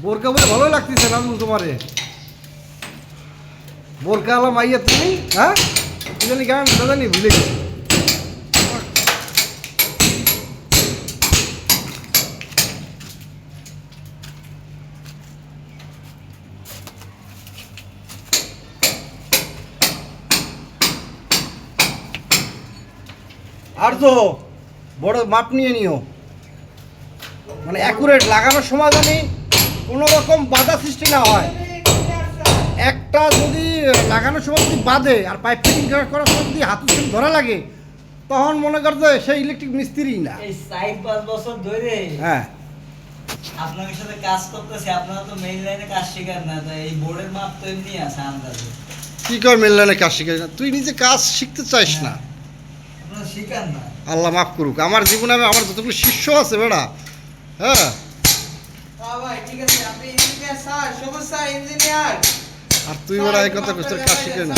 বোরকা বলে ভালো লাগতেছে নাজমুল তোমারে। বোরকা আলা মাইয়া তুমি, হ্যাঁ কি জানি গান জানি ভুলে গেছি। আর তো বড় মাপ নিয়ে নিও, মানে অ্যাকুরেট লাগানোর সময় জানি কোনো রকম বাধা সৃষ্টি না হয়। একটা যদি লাগানোর সময় যদি বাঁধে আর পাইপ ফিটিং করার সময় যদি হাতে ধরা লাগে, তখন মনে করতে সেই ইলেকট্রিক মিস্ত্রি না। এই 4-5 বছর ধরে হ্যাঁ আপনাদের সাথে কাজ করতেছি, আপনারা তো মেইন লাইনে কাজ শেখান না, তাই এই বোর্ডের মাপ তো এমনি আছে আন্দাজে। কি কর মেললানে কাজ শিখাই না, তুই নিজে কাজ শিখতে চাইস না। আপনারা শেখান না। আল্লাহ মাফ করুক, আমার জীবনে আমার যতগুলো শিষ্য আছে বেড়া, হ্যাঁ। ভাই ঠিক আছে, আপনি ইঞ্জিনিয়ার স্যার, সবুজ স্যার ইঞ্জিনিয়ার। আর তুই বেড়া এই কথা কাজ শিখে না।